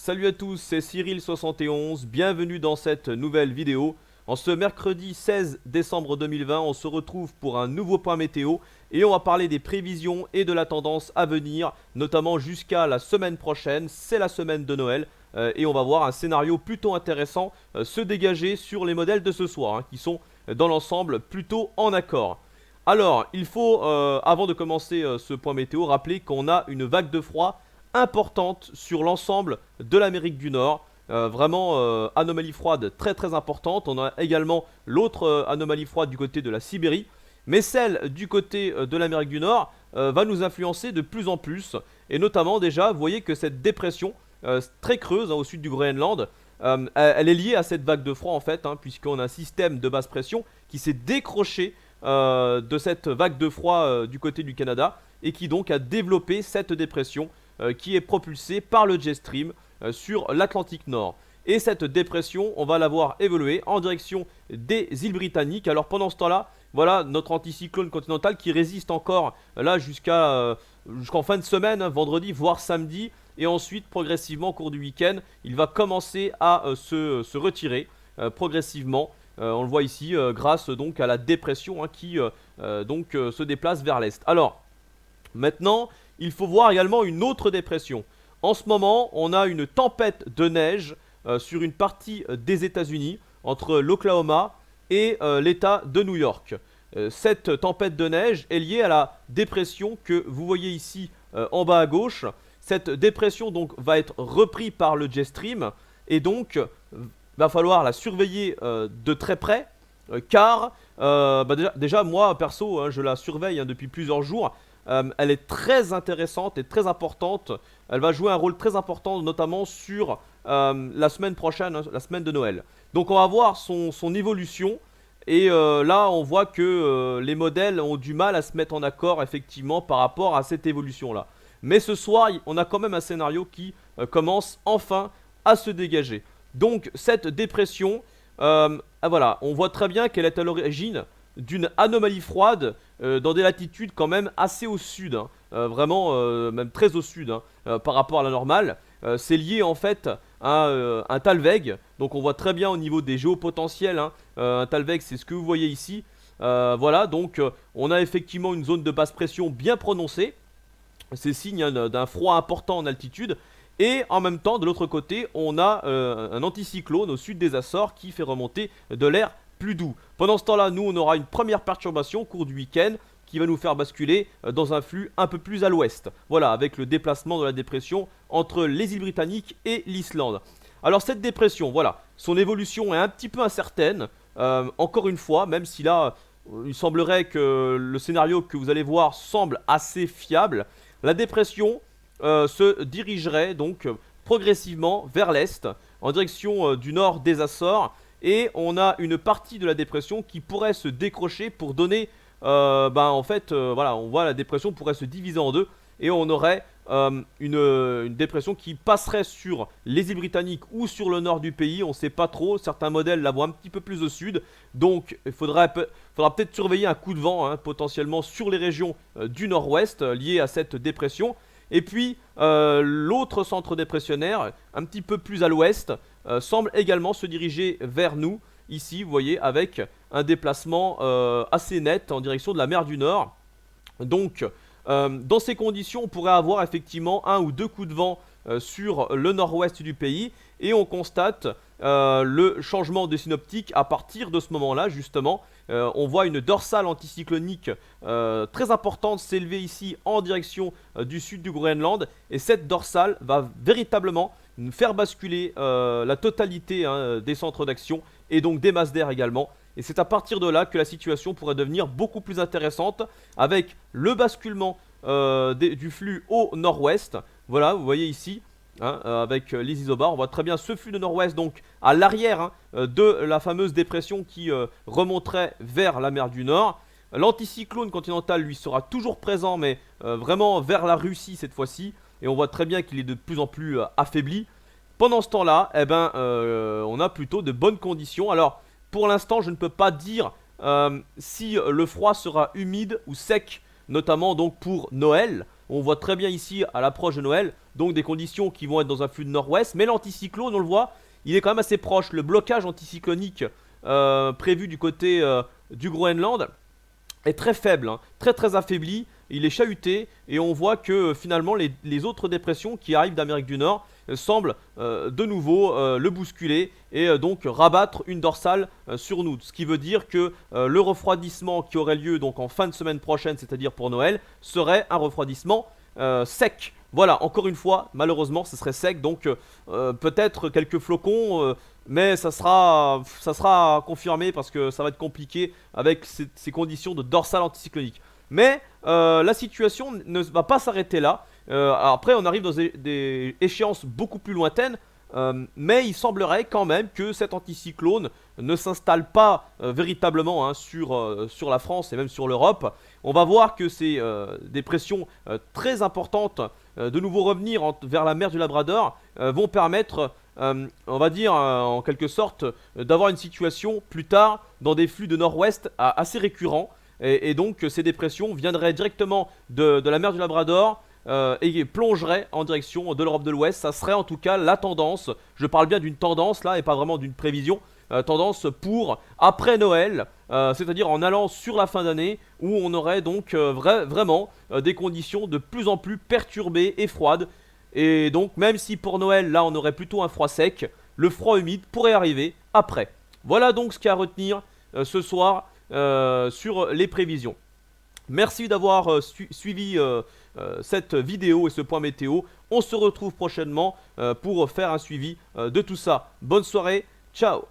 salut à tous, c'est Cyril71, bienvenue dans cette nouvelle vidéo. En ce mercredi 16 décembre 2020, on se retrouve pour un nouveau point météo et on va parler des prévisions et de la tendance à venir, notamment jusqu'à la semaine prochaine, c'est la semaine de Noël. Et on va voir un scénario plutôt intéressant se dégager sur les modèles de ce soir, qui sont dans l'ensemble plutôt en accord. Alors, il faut, avant de commencer ce point météo, rappeler qu'on a une vague de froid importante sur l'ensemble de l'Amérique du Nord. Vraiment anomalie froide très très importante. On a également l'autre anomalie froide du côté de la Sibérie. Mais celle du côté de l'Amérique du Nord va nous influencer de plus en plus. Et notamment déjà, vous voyez que cette dépression très creuse au sud du Groenland, elle est liée à cette vague de froid en fait, puisqu'on a un système de basse pression qui s'est décroché de cette vague de froid du côté du Canada et qui donc a développé cette dépression qui est propulsée par le jet stream sur l'Atlantique Nord. Et cette dépression, on va la voir évoluer en direction des îles Britanniques. Alors pendant ce temps-là, voilà notre anticyclone continental qui résiste encore là jusqu'en fin de semaine, vendredi voire samedi. Et ensuite, progressivement, au cours du week-end, il va commencer à se retirer progressivement. On le voit ici grâce donc à la dépression qui se déplace vers l'est. Alors, maintenant, il faut voir également une autre dépression. En ce moment, on a une tempête de neige sur une partie des États-Unis, entre l'Oklahoma et l'État de New York. Cette tempête de neige est liée à la dépression que vous voyez ici en bas à gauche. Cette dépression donc va être reprise par le jet stream et donc va falloir la surveiller de très près car déjà moi perso je la surveille depuis plusieurs jours. Elle est très intéressante et très importante. Elle va jouer un rôle très important notamment sur la semaine prochaine, la semaine de Noël. Donc on va voir son évolution. Et là on voit que les modèles ont du mal à se mettre en accord effectivement par rapport à cette évolution là. Mais ce soir on a quand même un scénario qui commence enfin à se dégager. Donc cette dépression, voilà, on voit très bien qu'elle est à l'origine d'une anomalie froide dans des latitudes quand même assez au sud, vraiment même très au sud par rapport à la normale. C'est lié en fait à un Talweg, donc on voit très bien au niveau des géopotentiels, un Talweg c'est ce que vous voyez ici. Voilà, donc on a effectivement une zone de basse pression bien prononcée, c'est signe d'un froid important en altitude. Et en même temps, de l'autre côté, on a un anticyclone au sud des Açores qui fait remonter de l'air plus doux. Pendant ce temps-là, nous, on aura une première perturbation au cours du week-end qui va nous faire basculer dans un flux un peu plus à l'ouest. Voilà, avec le déplacement de la dépression entre les îles Britanniques et l'Islande. Alors cette dépression, voilà, son évolution est un petit peu incertaine. Encore une fois, même si là, il semblerait que le scénario que vous allez voir semble assez fiable, la dépression se dirigerait donc progressivement vers l'est, en direction du nord des Açores. Et on a une partie de la dépression qui pourrait se décrocher pour donner, voilà, on voit la dépression pourrait se diviser en deux. Et on aurait une dépression qui passerait sur les îles Britanniques ou sur le nord du pays, on ne sait pas trop, certains modèles la voient un petit peu plus au sud. Donc il faudra peut-être surveiller un coup de vent potentiellement sur les régions du nord-ouest liées à cette dépression. Et puis l'autre centre dépressionnaire, un petit peu plus à l'ouest, semble également se diriger vers nous, ici vous voyez, avec un déplacement assez net en direction de la mer du Nord. Donc dans ces conditions, on pourrait avoir effectivement un ou deux coups de vent sur le nord-ouest du pays. Et on constate le changement de synoptique à partir de ce moment-là justement. On voit une dorsale anticyclonique très importante s'élever ici en direction du sud du Groenland. Et cette dorsale va véritablement faire basculer la totalité des centres d'action et donc des masses d'air également. Et c'est à partir de là que la situation pourrait devenir beaucoup plus intéressante avec le basculement du flux au nord-ouest. Voilà, vous voyez ici, avec les isobars, on voit très bien ce flux de nord-ouest, donc à l'arrière de la fameuse dépression qui remonterait vers la mer du Nord. L'anticyclone continental, lui, sera toujours présent, mais vraiment vers la Russie cette fois-ci. Et on voit très bien qu'il est de plus en plus affaibli. Pendant ce temps-là, on a plutôt de bonnes conditions. Alors, pour l'instant, je ne peux pas dire si le froid sera humide ou sec, notamment donc pour Noël. On voit très bien ici à l'approche de Noël, donc des conditions qui vont être dans un flux de nord-ouest. Mais l'anticyclone, on le voit, il est quand même assez proche. Le blocage anticyclonique prévu du côté du Groenland est très faible, hein, très affaibli, il est chahuté et on voit que finalement les autres dépressions qui arrivent d'Amérique du Nord semblent de nouveau le bousculer et donc rabattre une dorsale sur nous. Ce qui veut dire que le refroidissement qui aurait lieu donc en fin de semaine prochaine, c'est-à-dire pour Noël, serait un refroidissement sec. Voilà, encore une fois, malheureusement, ce serait sec, donc peut-être quelques flocons, mais ça sera confirmé parce que ça va être compliqué avec ces conditions de dorsale anticyclonique. Mais la situation ne va pas s'arrêter là. Après, on arrive dans des échéances beaucoup plus lointaines. Mais il semblerait quand même que cet anticyclone ne s'installe pas véritablement hein, sur la France et même sur l'Europe. On va voir que c'est des pressions très importantes de nouveau revenir vers la mer du Labrador vont permettre, on va dire en quelque sorte, d'avoir une situation plus tard dans des flux de nord-ouest assez récurrents. Et donc ces dépressions viendraient directement de la mer du Labrador et plongerait en direction de l'Europe de l'Ouest. Ça serait en tout cas la tendance, je parle bien d'une tendance là et pas vraiment d'une prévision, tendance pour après Noël, c'est-à-dire en allant sur la fin d'année où on aurait donc vraiment des conditions de plus en plus perturbées et froides. Et donc même si pour Noël là on aurait plutôt un froid sec, le froid humide pourrait arriver après. Voilà donc ce qu'il y a à retenir ce soir sur les prévisions. Merci d'avoir suivi cette vidéo et ce point météo. On se retrouve prochainement pour faire un suivi de tout ça. Bonne soirée, ciao.